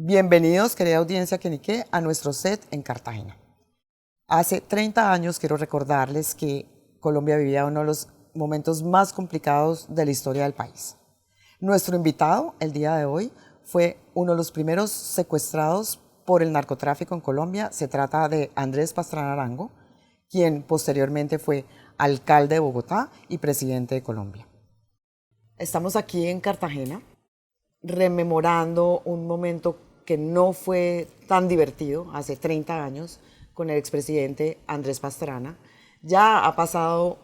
Bienvenidos, querida audiencia Quenique, a nuestro set en Cartagena. Hace 30 años quiero recordarles que Colombia vivía uno de los momentos más complicados de la historia del país. Nuestro invitado el día de hoy fue uno de los primeros secuestrados por el narcotráfico en Colombia. Se trata de Andrés Pastrana Arango, quien posteriormente fue alcalde de Bogotá y presidente de Colombia. Estamos aquí en Cartagena rememorando un momento que no fue tan divertido hace 30 años con el expresidente Andrés Pastrana. Ya ha pasado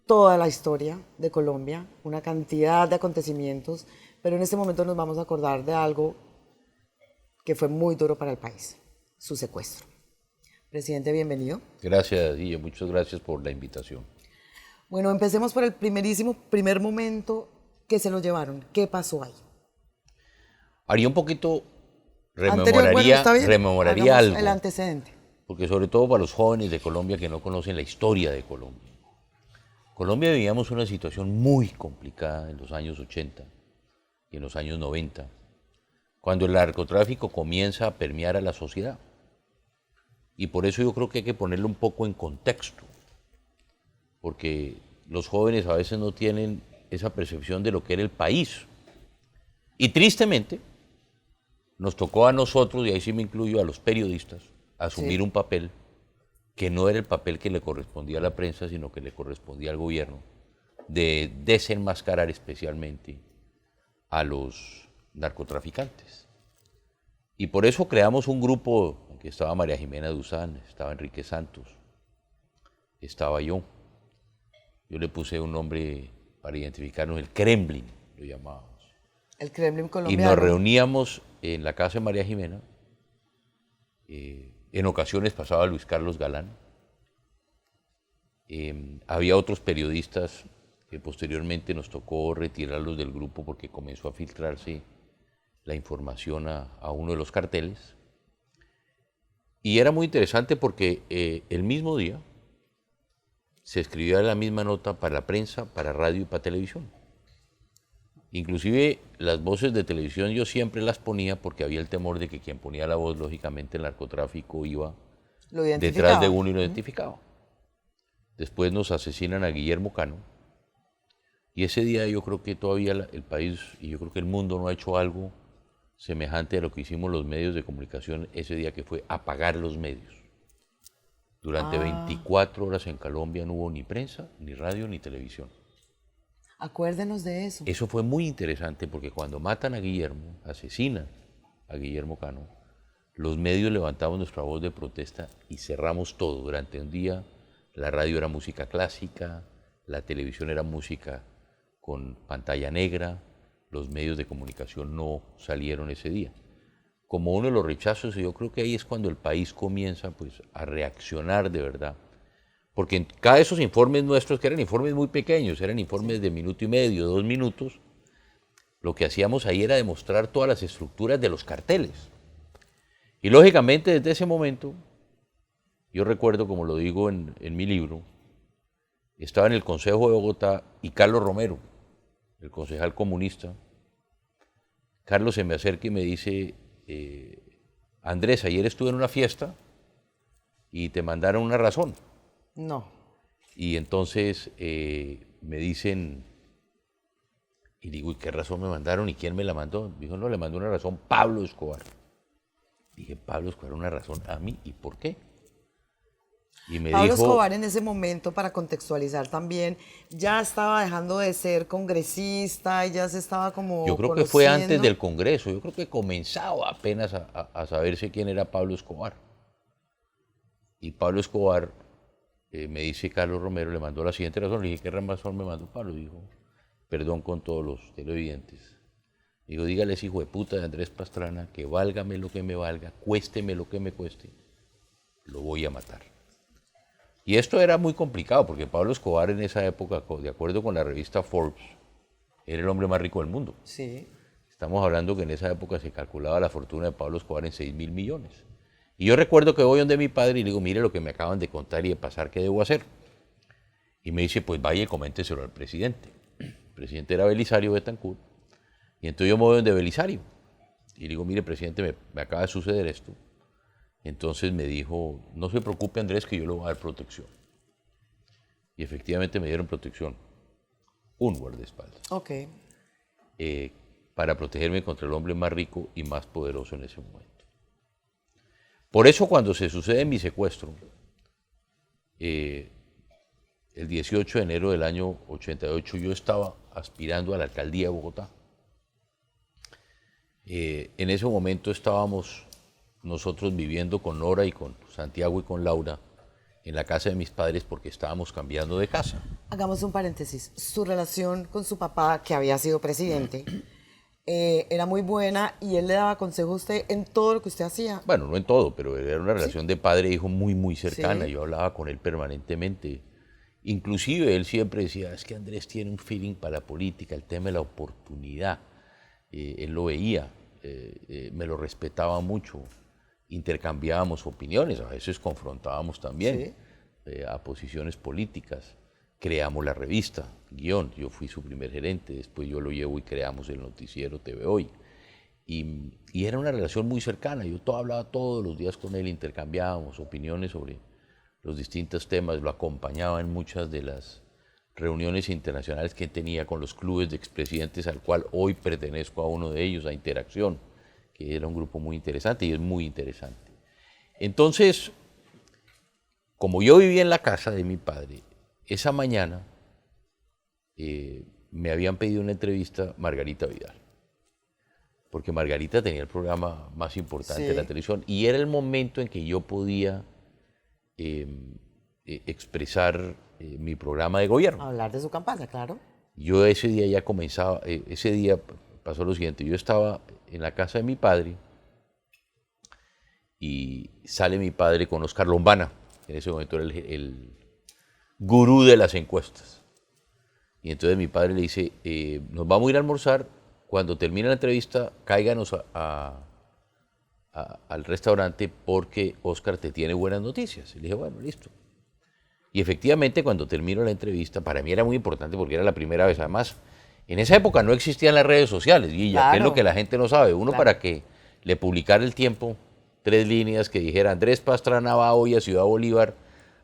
toda la historia de Colombia, una cantidad de acontecimientos, pero en este momento nos vamos a acordar de algo que fue muy duro para el país, su secuestro. Presidente, bienvenido. Gracias, Guille, muchas gracias por la invitación. Bueno, empecemos por el primer momento que se lo llevaron. ¿Qué pasó ahí? Haría un poquito, rememoraría algo. El antecedente. Porque sobre todo para los jóvenes de Colombia que no conocen la historia de Colombia. Colombia vivíamos una situación muy complicada en los años 80 y en los años 90, cuando el narcotráfico comienza a permear a la sociedad. Y por eso yo creo que hay que ponerlo un poco en contexto, porque los jóvenes a veces no tienen esa percepción de lo que era el país. Y tristemente, nos tocó a nosotros, y ahí sí me incluyo a los periodistas, asumir un papel que no era el papel que le correspondía a la prensa, sino que le correspondía al gobierno, de desenmascarar especialmente a los narcotraficantes. Y por eso creamos un grupo en que estaba María Jimena Duzán, estaba Enrique Santos, estaba yo. Yo le puse un nombre para identificarnos, el Kremlin, lo llamábamos. El Kremlin colombiano. Y nos reuníamos en la casa de María Jimena. En ocasiones pasaba Luis Carlos Galán. Había otros periodistas que posteriormente nos tocó retirarlos del grupo porque comenzó a filtrarse la información a uno de los carteles. Y era muy interesante porque el mismo día se escribía la misma nota para la prensa, para radio y para televisión. Inclusive las voces de televisión yo siempre las ponía porque había el temor de que quien ponía la voz, lógicamente el narcotráfico iba detrás de uno y lo identificaba. Después nos asesinan a Guillermo Cano y ese día yo creo que todavía el país y yo creo que el mundo no ha hecho algo semejante a lo que hicimos los medios de comunicación ese día, que fue apagar los medios. Durante 24 horas en Colombia no hubo ni prensa, ni radio, ni televisión. Acuérdenos de eso. Eso fue muy interesante porque cuando matan a Guillermo, asesinan a Guillermo Cano, los medios levantamos nuestra voz de protesta y cerramos todo. Durante un día la radio era música clásica, la televisión era música con pantalla negra, los medios de comunicación no salieron ese día. Como uno de los rechazos, yo creo que ahí es cuando el país comienza pues, a reaccionar de verdad. Porque en cada de esos informes nuestros, que eran informes muy pequeños, eran informes de minuto y medio, 2 minutos, lo que hacíamos ahí era demostrar todas las estructuras de los carteles. Y lógicamente desde ese momento, yo recuerdo, como lo digo en mi libro, estaba en el Consejo de Bogotá y Carlos Romero, el concejal comunista. Carlos se me acerca y me dice, Andrés, ayer estuve en una fiesta y te mandaron una razón. No. Y entonces me dicen, y digo, ¿y qué razón me mandaron? ¿Y quién me la mandó? Dijo, no, le mandó una razón Pablo Escobar. Dije, Pablo Escobar, una razón a mí, ¿y por qué? Y me Pablo dijo, Escobar en ese momento, para contextualizar también, ya estaba dejando de ser congresista y ya se estaba como yo creo que fue antes del Congreso, yo creo que comenzaba apenas a saberse quién era Pablo Escobar. Y Pablo Escobar, me dice Carlos Romero, le mandó la siguiente razón. Le dije, ¿qué razón me mandó Pablo? Dijo, perdón con todos los televidentes. Digo, dígale ese hijo de puta de Andrés Pastrana que válgame lo que me valga, cuésteme lo que me cueste, lo voy a matar. Y esto era muy complicado porque Pablo Escobar en esa época, de acuerdo con la revista Forbes, era el hombre más rico del mundo. Sí. Estamos hablando que en esa época se calculaba la fortuna de Pablo Escobar en 6.000 millones. Y yo recuerdo que voy donde mi padre y le digo, mire lo que me acaban de contar y de pasar, ¿qué debo hacer? Y me dice, pues vaya y coménteselo al presidente. El presidente era Belisario Betancur. Y entonces yo me voy donde Belisario. Y le digo, mire, presidente, me acaba de suceder esto. Entonces me dijo, no se preocupe, Andrés, que yo le voy a dar protección. Y efectivamente me dieron protección, un guardaespaldas, Ok. para protegerme contra el hombre más rico y más poderoso en ese momento. Por eso cuando se sucede mi secuestro, el 18 de enero del año 88, yo estaba aspirando a la alcaldía de Bogotá. En ese momento estábamos nosotros viviendo con Nora y con Santiago y con Laura en la casa de mis padres porque estábamos cambiando de casa. Hagamos un paréntesis. Su relación con su papá, que había sido presidente, era muy buena y él le daba consejo a usted en todo lo que usted hacía. Bueno, no en todo, pero era una relación de padre e hijo muy, muy cercana. Sí. Yo hablaba con él permanentemente. Inclusive él siempre decía, es que Andrés tiene un feeling para la política, el tema de la oportunidad. Él lo veía, me lo respetaba mucho. Intercambiábamos opiniones, a veces confrontábamos también a posiciones políticas. Creamos la revista, Guión, yo fui su primer gerente, después yo lo llevo y creamos el noticiero TV Hoy. Y era una relación muy cercana, yo hablaba todos los días con él, intercambiábamos opiniones sobre los distintos temas, lo acompañaba en muchas de las reuniones internacionales que tenía con los clubes de expresidentes, al cual hoy pertenezco a uno de ellos, a Interacción, que era un grupo muy interesante y es muy interesante. Entonces, como yo vivía en la casa de mi padre, esa mañana me habían pedido una entrevista Margarita Vidal, porque Margarita tenía el programa más importante de la televisión y era el momento en que yo podía expresar mi programa de gobierno. Hablar de su campaña, claro. Yo ese día ya comenzaba, ese día pasó lo siguiente, yo estaba en la casa de mi padre y sale mi padre con Oscar Lombana, en ese momento era el gurú de las encuestas. Y entonces mi padre le dice, nos vamos a ir a almorzar, cuando termine la entrevista, cáiganos al restaurante porque Oscar te tiene buenas noticias. Y le dije, bueno, listo. Y efectivamente, cuando termino la entrevista, para mí era muy importante porque era la primera vez. Además, en esa época no existían las redes sociales, Guilla, Claro. que es lo que la gente no sabe. Uno Claro. para que le publicara El Tiempo 3 líneas que dijera Andrés Pastrana va hoy a Ciudad Bolívar,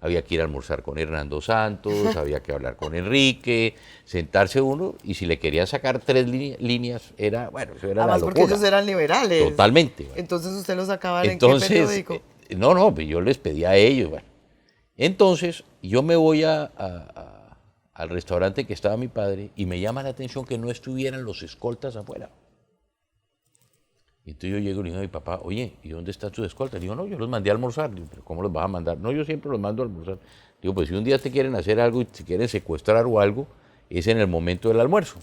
había que ir a almorzar con Hernando Santos, había que hablar con Enrique, sentarse uno, y si le querían sacar 3 líneas, era, bueno, eso era Además, la porque locura. ellos eran liberales. Totalmente. Bueno. Entonces, ¿usted los sacaba en qué Entonces, periódico? no, pues yo les pedía a ellos, bueno. Entonces, yo me voy al restaurante que estaba mi padre y me llama la atención que no estuvieran los escoltas afuera. Y entonces yo llego y le digo a mi papá, oye, ¿y dónde están tus escoltas? Le digo, no, yo los mandé a almorzar. Le digo, ¿pero cómo los vas a mandar? No, yo siempre los mando a almorzar. Le digo, pues si un día te quieren hacer algo y te quieren secuestrar o algo, es en el momento del almuerzo.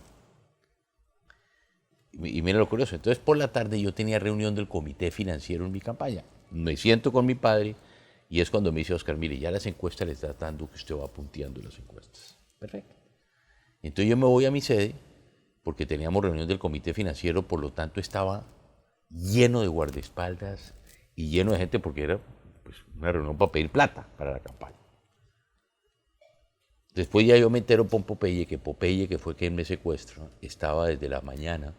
Y mira lo curioso, entonces por la tarde yo tenía reunión del comité financiero en mi campaña. Me siento con mi padre y es cuando me dice Oscar, mire, ya las encuestas le está dando que usted va punteando las encuestas. Perfecto. Entonces yo me voy a mi sede porque teníamos reunión del comité financiero, por lo tanto estaba lleno de guardaespaldas y lleno de gente porque era pues, una reunión para pedir plata para la campaña. Después ya yo me entero con Popeye, que fue quien me secuestra, estaba desde la mañana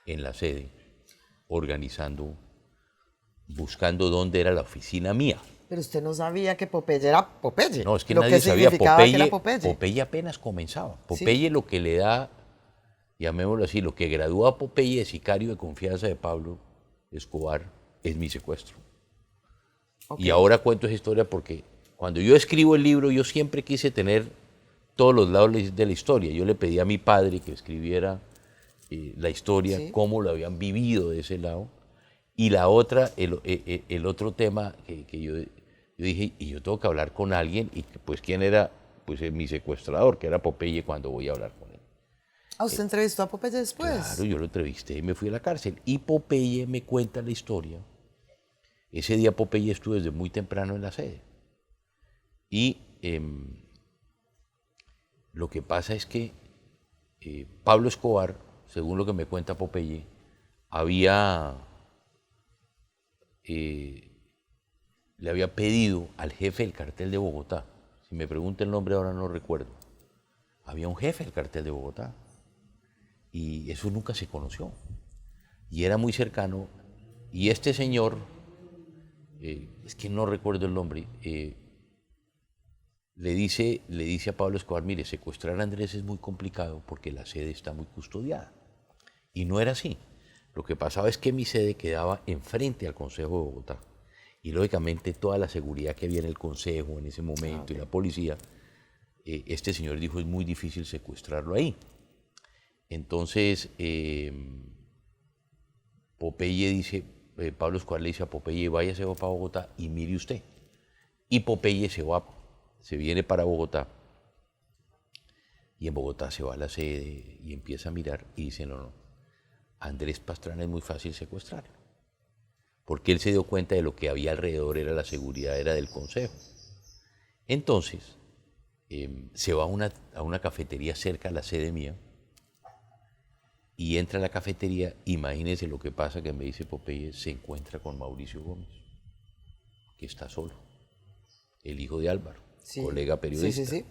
en la sede organizando, buscando dónde era la oficina mía. Pero usted no sabía que Popeye era Popeye. No, es que lo nadie que sabía. significaba que era Popeye. Popeye apenas comenzaba. Popeye lo que le da, llamémoslo así, lo que gradúa a Popeye de sicario de confianza de Pablo Escobar es mi secuestro. Y ahora cuento esa historia porque cuando yo escribo el libro yo siempre quise tener todos los lados de la historia. Yo le pedí a mi padre que escribiera la historia, cómo lo habían vivido de ese lado. Y la otra, el otro tema que yo dije, y yo tengo que hablar con alguien, y pues quién era pues mi secuestrador, que era Popeye, cuando voy a hablar con él. ¿Ah, usted entrevistó a Popeye después? Claro, yo lo entrevisté y me fui a la cárcel. Y Popeye me cuenta la historia. Ese día Popeye estuvo desde muy temprano en la sede. Y lo que pasa es que Pablo Escobar, según lo que me cuenta Popeye, le había pedido al jefe del cartel de Bogotá, si me pregunta el nombre ahora no recuerdo, había un jefe del cartel de Bogotá y eso nunca se conoció. y era muy cercano, y este señor, es que no recuerdo el nombre, le dice a Pablo Escobar, mire, secuestrar a Andrés es muy complicado porque la sede está muy custodiada. Y no era así. Lo que pasaba es que mi sede quedaba enfrente al Consejo de Bogotá. Y lógicamente toda la seguridad que había en el Consejo en ese momento y la policía, este señor dijo, es muy difícil secuestrarlo ahí. Entonces, Popeye dice, Pablo Escobar le dice a Popeye, váyase para Bogotá y mire usted. Y Popeye se viene para Bogotá, y en Bogotá se va a la sede y empieza a mirar y dice, no, Andrés Pastrana es muy fácil secuestrarlo, porque él se dio cuenta de lo que había alrededor, era la seguridad, era del Consejo. Entonces, se va a una cafetería cerca a la sede mía, y entra a la cafetería, imagínense lo que pasa, que me dice Popeye, se encuentra con Mauricio Gómez, que está solo, el hijo de Álvaro, sí, colega periodista. Sí.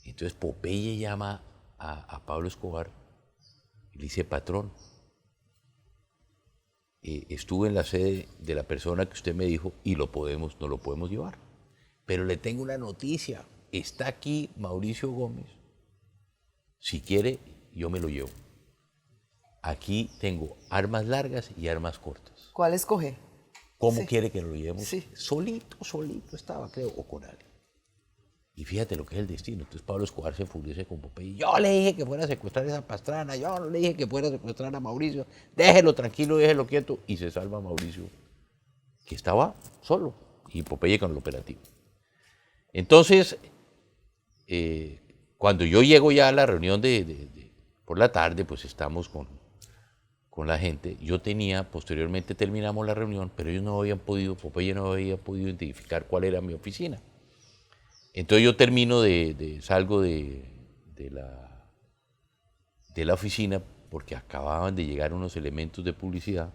Entonces Popeye llama a Pablo Escobar y le dice, patrón, estuve en la sede de la persona que usted me dijo y no lo podemos llevar. Pero le tengo una noticia, está aquí Mauricio Gómez, si quiere yo me lo llevo. Aquí tengo armas largas y armas cortas. ¿Cuál escoge? ¿Cómo quiere que lo llevemos? Sí. Solito estaba, creo, o con alguien. Y fíjate lo que es el destino. Entonces Pablo Escobar se enfurece con Popeye. Yo le dije que fuera a secuestrar a esa Pastrana, yo no le dije que fuera a secuestrar a Mauricio. Déjelo tranquilo, déjelo quieto. Y se salva a Mauricio, que estaba solo, y Popeye con el operativo. Entonces, cuando yo llego ya a la reunión por la tarde, pues estamos con la gente. Yo posteriormente terminamos la reunión, pero ellos Popeye no había podido identificar cuál era mi oficina. Entonces yo salgo de la oficina porque acababan de llegar unos elementos de publicidad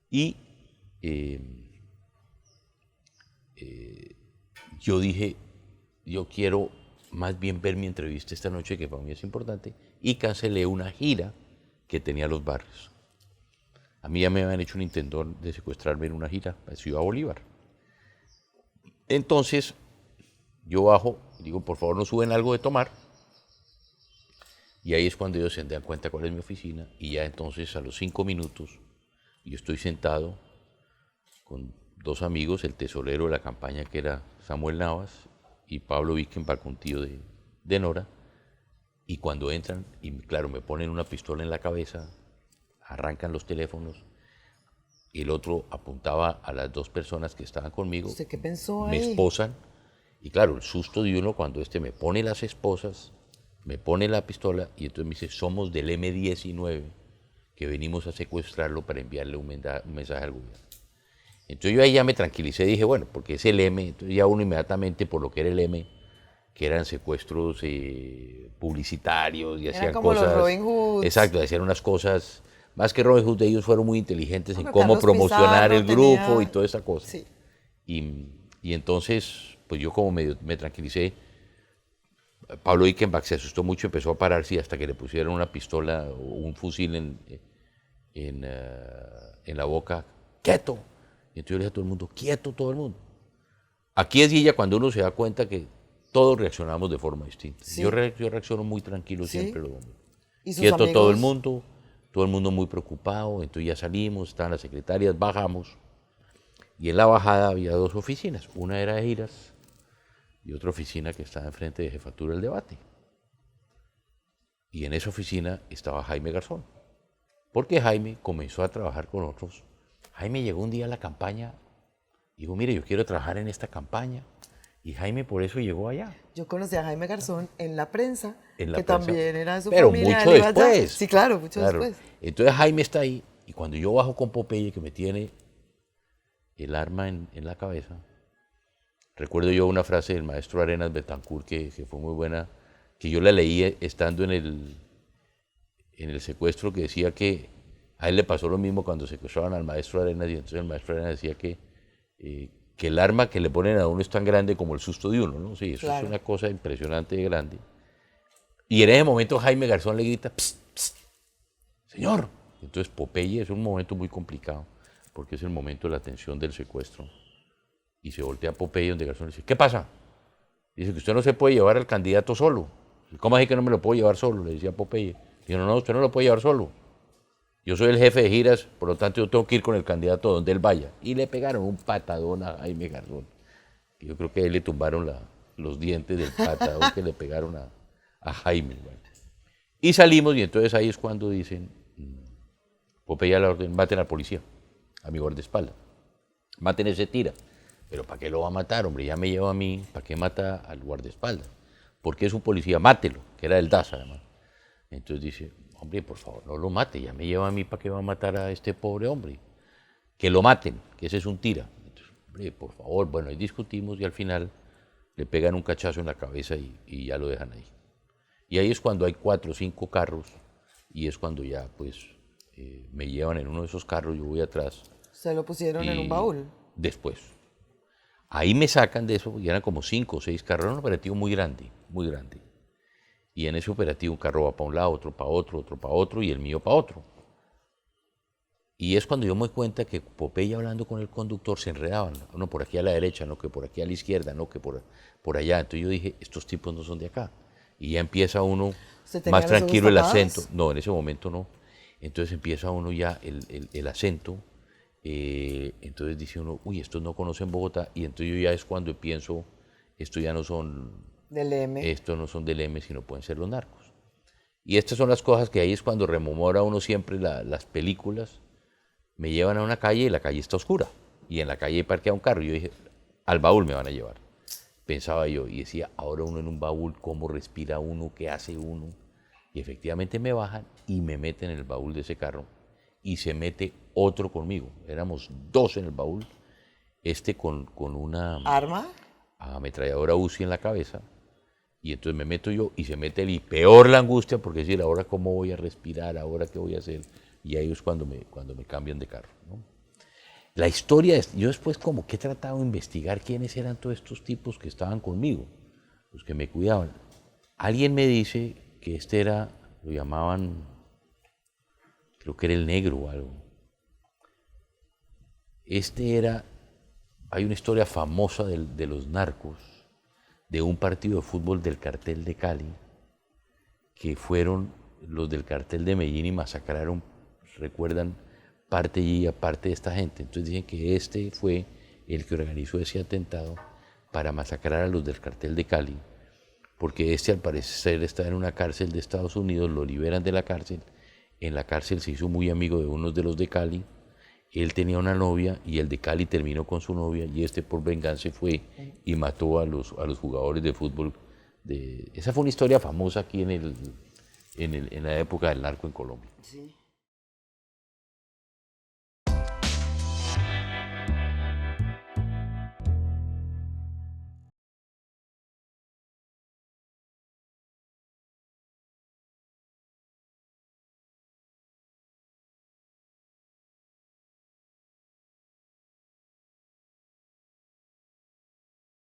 y yo dije, yo quiero más bien ver mi entrevista esta noche, que para mí es importante, y cancelé una gira que tenía los barrios. A mí ya me habían hecho un intento de secuestrarme en una gira a Ciudad Bolívar. Entonces, yo bajo, digo, por favor, ¿no suben algo de tomar? Y ahí es cuando ellos se dan cuenta cuál es mi oficina, y ya entonces a los 5 minutos yo estoy sentado con 2 amigos, el tesorero de la campaña, que era Samuel Navas, y Pablo Vickenbach, un tío de Nora, y cuando entran, y claro, me ponen una pistola en la cabeza, arrancan los teléfonos, y el otro apuntaba a las 2 personas que estaban conmigo. ¿Usted qué pensó ahí? Me esposan, y claro, el susto de uno cuando me pone las esposas, me pone la pistola, y entonces me dice, somos del M-19, que venimos a secuestrarlo para enviarle un mensaje al gobierno. Entonces yo ahí ya me tranquilicé, dije, bueno, porque es el M, entonces ya uno inmediatamente, por lo que era el M, que eran secuestros publicitarios y hacían como cosas... los Robin Hoods. Exacto, hacían unas cosas, más que Robin Hood, ellos fueron muy inteligentes en cómo promocionar el grupo y toda esa cosa. Sí. Y entonces, pues yo como me tranquilicé, Pablo Vickenbach se asustó mucho, empezó a pararse hasta que le pusieron una pistola o un fusil en la boca. ¡Quieto! Y entonces yo le dije a todo el mundo, ¡quieto todo el mundo! Aquí es ya cuando uno se da cuenta que todos reaccionamos de forma distinta. Sí. Yo reacciono muy tranquilo siempre. ¿Y quieto amigos? Todo el mundo muy preocupado. Entonces ya salimos, estaban las secretarias, bajamos. Y en la bajada había 2 oficinas. Una era de Giras y otra oficina que estaba enfrente de Jefatura del Debate. Y en esa oficina estaba Jaime Garzón. Porque Jaime comenzó a trabajar con otros. Jaime llegó un día a la campaña y dijo, mire, yo quiero trabajar en esta campaña. Y Jaime por eso llegó allá. Yo conocí a Jaime Garzón en la prensa, que prensa, también era de su pero familia. Pero mucho después. Allá. Sí, claro, mucho después. Entonces Jaime está ahí, y cuando yo bajo con Popeye, que me tiene el arma en la cabeza, recuerdo yo una frase del maestro Arenas Betancourt que fue muy buena, que yo la leí estando en el secuestro, que decía que a él le pasó lo mismo cuando secuestraban al maestro Arenas, y entonces el maestro Arenas decía que el arma que le ponen a uno es tan grande como el susto de uno, ¿no? Sí, eso claro. Es una cosa impresionante y grande. Y en ese momento Jaime Garzón le grita, psst, psst, señor, Entonces Popeye es un momento muy complicado, porque es el momento de la tensión del secuestro. Y se voltea a Popeye donde Garzón le dice, ¿qué pasa? Dice que usted no se puede llevar al candidato solo. ¿Cómo así que no me lo puedo llevar solo? Le decía Popeye. Dijo, no, usted no lo puede llevar solo. Yo soy el jefe de giras, por lo tanto yo tengo que ir con el candidato donde él vaya. Y le pegaron un patadón a Jaime Garzón. Yo creo que a él le tumbaron los dientes del patadón que le pegaron a Jaime. Bueno. Y salimos y entonces ahí es cuando dicen, Popeye a la orden, maten al policía, a mi guardaespaldas. Maten ese tira. Pero ¿para qué lo va a matar, hombre? Ya me lleva a mí, ¿para qué mata al guardaespaldas? Porque es un policía, mátelo, que era el DAS además. Entonces dice, hombre, por favor, no lo mate, ya me lleva a mí, ¿para qué va a matar a este pobre hombre? Que lo maten, que ese es un tira. Entonces, hombre, por favor, bueno, ahí discutimos y al final le pegan un cachazo en la cabeza y ya lo dejan ahí. Y ahí es cuando hay 4 o 5 carros y es cuando ya, pues, me llevan en uno de esos carros, yo voy atrás. ¿Se lo pusieron en un baúl? Después. Ahí me sacan de eso, y eran como 5 o 6 carros, era un operativo muy grande, muy grande. Y en ese operativo un carro va para un lado, otro para otro, y el mío para otro. Y es cuando yo me doy cuenta que Popeye hablando con el conductor se enredaban, no por aquí a la derecha, no que por aquí a la izquierda, no que por allá. Entonces yo dije, estos tipos no son de acá. Y ya empieza uno más tranquilo el acento. No, en ese momento no. Entonces empieza uno ya el acento. Entonces dice uno, uy, estos no conocen Bogotá, y entonces yo ya es cuando pienso, estos ya no son del M, estos no son del M, sino pueden ser los narcos. Y estas son las cosas que ahí es cuando rememora uno siempre las películas. Me llevan a una calle y la calle está oscura, y en la calle parquea un carro, y yo dije, al baúl me van a llevar, pensaba yo, y decía, ahora uno en un baúl, ¿cómo respira uno? ¿Qué hace uno? Y efectivamente me bajan y me meten en el baúl de ese carro, y se mete otro conmigo. Éramos 2 en el baúl, con una arma, ametralladora UCI en la cabeza, y entonces me meto yo y se mete él, y peor la angustia, porque decir, ahora cómo voy a respirar, ahora qué voy a hacer, y ahí es cuando me cambian de carro, ¿no? La historia es, yo después como que he tratado de investigar quiénes eran todos estos tipos que estaban conmigo, los que me cuidaban. Alguien me dice que lo llamaban, creo que era el negro o algo. Hay una historia famosa de los narcos, de un partido de fútbol del cartel de Cali, que fueron los del cartel de Medellín y masacraron, recuerdan, parte y parte de esta gente. Entonces dicen que fue el que organizó ese atentado para masacrar a los del cartel de Cali, porque al parecer está en una cárcel de Estados Unidos, lo liberan de la cárcel, en la cárcel se hizo muy amigo de unos de los de Cali, él tenía una novia y el de Cali terminó con su novia, y por venganza fue y mató a los jugadores de fútbol. Esa fue una historia famosa aquí en la época del narco en Colombia. Sí.